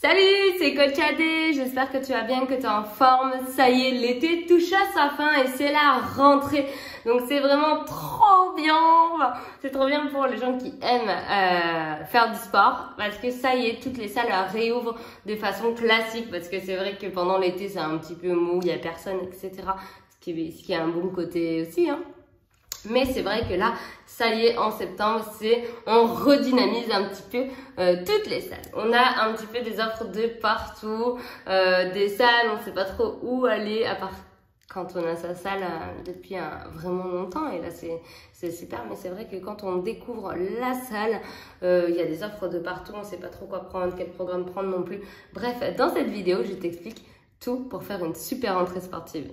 Salut, c'est Coach Adé, j'espère que tu vas bien, que tu es en forme. Ça y est, l'été touche à sa fin et c'est la rentrée. Donc c'est vraiment trop bien. C'est trop bien pour les gens qui aiment faire du sport parce que ça y est, toutes les salles réouvrent de façon classique parce que c'est vrai que pendant l'été c'est un petit peu mou, il n'y a personne, etc. Ce qui a un bon côté aussi, hein. Mais c'est vrai que là, ça y est, en septembre, on redynamise un petit peu toutes les salles. On a un petit peu des offres de partout, des salles, on ne sait pas trop où aller, à part quand on a sa salle depuis vraiment longtemps. Et là, c'est super, mais c'est vrai que quand on découvre la salle, il y a des offres de partout, on ne sait pas trop quoi prendre, quel programme prendre non plus. Bref, dans cette vidéo, je t'explique tout pour faire une super rentrée sportive.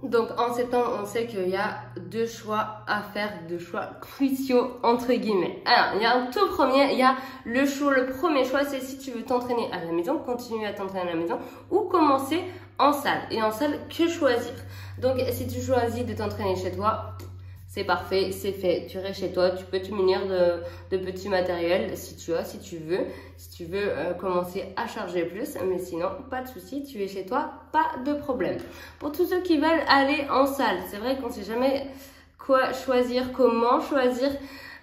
Donc en septembre, on sait qu'il y a deux choix à faire, deux choix cruciaux entre guillemets. Alors, il y a un tout premier, il y a le premier choix, c'est si tu veux t'entraîner à la maison, continuer à t'entraîner à la maison ou commencer en salle. Et en salle, que choisir? Donc si tu choisis de t'entraîner chez toi, c'est parfait, c'est fait. Tu restes chez toi, tu peux te munir de petits matériels si tu veux. Si tu veux commencer à charger plus, mais sinon, pas de souci, tu es chez toi, pas de problème. Pour tous ceux qui veulent aller en salle, c'est vrai qu'on ne sait jamais quoi choisir, comment choisir.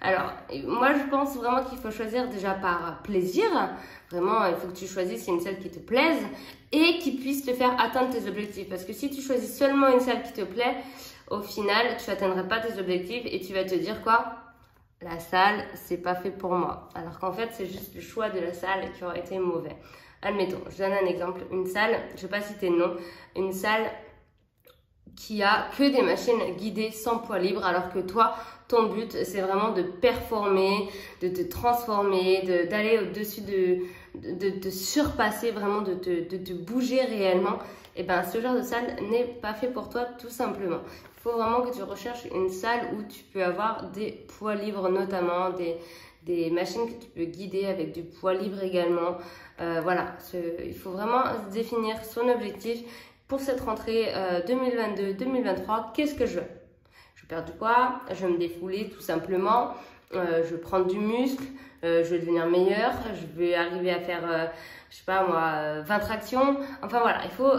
Alors, moi, je pense vraiment qu'il faut choisir déjà par plaisir. Vraiment, il faut que tu choisisses une salle qui te plaise et qui puisse te faire atteindre tes objectifs. Parce que si tu choisis seulement une salle qui te plaît, au final, tu n'atteindras pas tes objectifs et tu vas te dire quoi? La salle, c'est pas fait pour moi. Alors qu'en fait, c'est juste le choix de la salle qui aurait été mauvais. Admettons, je donne un exemple. Une salle, je ne vais pas citer le nom, une salle qui a que des machines guidées sans poids libre, alors que toi, ton but, c'est vraiment de performer, de te transformer, d'aller au-dessus de te surpasser, vraiment de te bouger réellement. Et ben, ce genre de salle n'est pas fait pour toi, tout simplement. Il faut vraiment que tu recherches une salle où tu peux avoir des poids libres, notamment des machines que tu peux guider avec du poids libre également. Voilà, il faut vraiment définir son objectif pour cette rentrée 2022-2023. Qu'est-ce que je veux? Je veux perdre du poids, je veux me défouler tout simplement, je veux prendre du muscle, je veux devenir meilleure, je veux arriver à faire, je sais pas moi, 20 tractions. Enfin voilà, il faut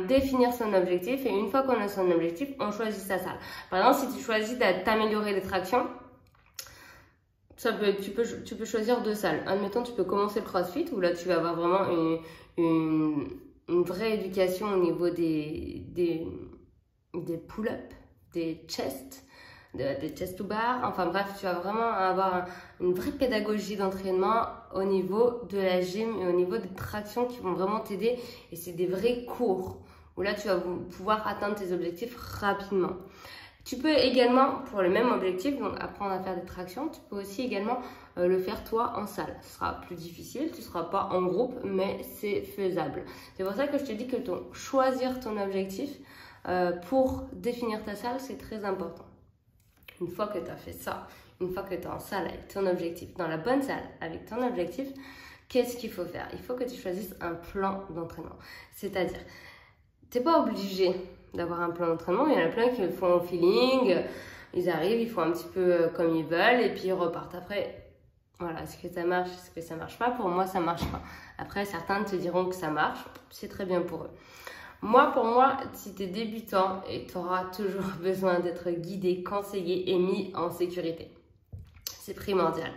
définir son objectif et une fois qu'on a son objectif, on choisit sa salle. Par exemple, si tu choisis d'améliorer les tractions, tu peux choisir deux salles. Admettons, tu peux commencer le CrossFit où là tu vas avoir vraiment une vraie éducation au niveau des pull-ups, des chests, des chest to bar. Enfin bref, tu vas vraiment avoir une vraie pédagogie d'entraînement au niveau de la gym et au niveau des tractions qui vont vraiment t'aider. Et c'est des vrais cours où là tu vas pouvoir atteindre tes objectifs rapidement. Tu peux également, pour le même objectif, donc apprendre à faire des tractions, tu peux aussi également le faire toi en salle. Ce sera plus difficile, tu ne seras pas en groupe, mais c'est faisable. C'est pour ça que je te dis que choisir ton objectif pour définir ta salle, c'est très important. Une fois que tu as fait ça, une fois que tu es en salle avec ton objectif, dans la bonne salle avec ton objectif, qu'est-ce qu'il faut faire? Il faut que tu choisisses un plan d'entraînement. C'est-à-dire, tu n'es pas obligé d'avoir un plan d'entraînement. Il y en a plein qui le font au feeling. Ils arrivent, ils font un petit peu comme ils veulent et puis ils repartent. Après, voilà, est-ce que ça marche, est-ce que ça marche pas? Pour moi, ça marche pas. Après, certains te diront que ça marche. C'est très bien pour eux. Pour moi, si tu es débutant et tu auras toujours besoin d'être guidé, conseillé et mis en sécurité. C'est primordial.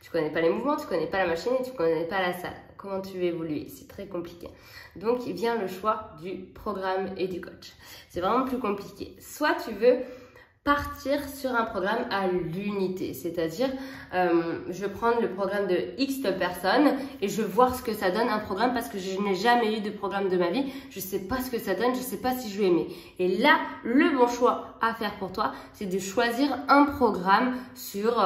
Tu connais pas les mouvements, tu connais pas la machine et tu connais pas la salle. Comment tu veux évoluer? C'est très compliqué. Donc, il vient le choix du programme et du coach. C'est vraiment plus compliqué. Soit tu veux partir sur un programme à l'unité, c'est-à-dire je vais prendre le programme de X personnes et je vais voir ce que ça donne un programme parce que je n'ai jamais eu de programme de ma vie, je ne sais pas ce que ça donne, je ne sais pas si je vais aimer. Et là, le bon choix à faire pour toi, c'est de choisir un programme sur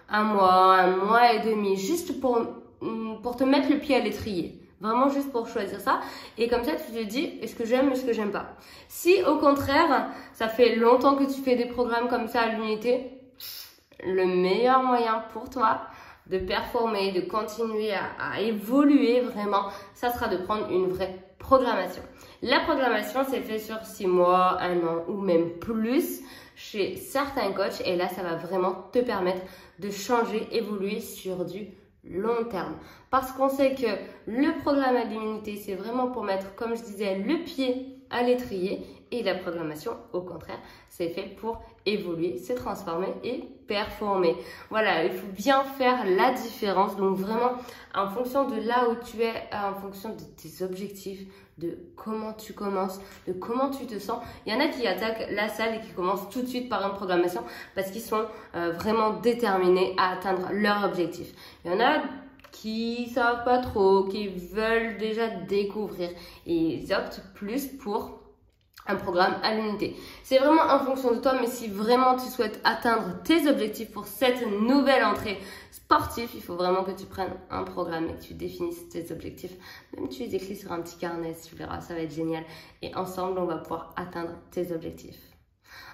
un mois et demi, juste pour te mettre le pied à l'étrier. Vraiment juste pour choisir ça. Et comme ça, tu te dis, est-ce que j'aime, est-ce que j'aime pas? Si au contraire, ça fait longtemps que tu fais des programmes comme ça à l'unité, le meilleur moyen pour toi de performer, de continuer à évoluer vraiment, ça sera de prendre une vraie programmation. La programmation, c'est fait sur 6 mois, 1 an ou même plus. chez certains coachs et là, ça va vraiment te permettre de changer, évoluer sur du long terme. Parce qu'on sait que le programme à l'immunité, c'est vraiment pour mettre, comme je disais, le pied à l'étrier et la programmation, au contraire, c'est fait pour évoluer, se transformer et performer. Voilà, il faut bien faire la différence. Donc vraiment, en fonction de là où tu es, en fonction de tes objectifs, de comment tu commences, de comment tu te sens. Il y en a qui attaquent la salle et qui commencent tout de suite par une programmation parce qu'ils sont vraiment déterminés à atteindre leur objectif. Il y en a qui savent pas trop, qui veulent déjà découvrir et ils optent plus pour un programme à l'unité. C'est vraiment en fonction de toi, mais si vraiment tu souhaites atteindre tes objectifs pour cette nouvelle entrée sportive, il faut vraiment que tu prennes un programme et que tu définisses tes objectifs. Même tu les écris sur un petit carnet, tu verras, ça va être génial. Et ensemble, on va pouvoir atteindre tes objectifs.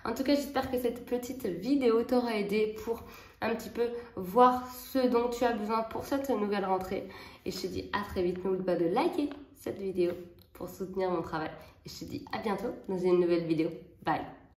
En tout cas, j'espère que cette petite vidéo t'aura aidé pour un petit peu voir ce dont tu as besoin pour cette nouvelle rentrée. Et je te dis à très vite. N'oublie pas de liker cette vidéo pour soutenir mon travail. Et je te dis à bientôt dans une nouvelle vidéo. Bye!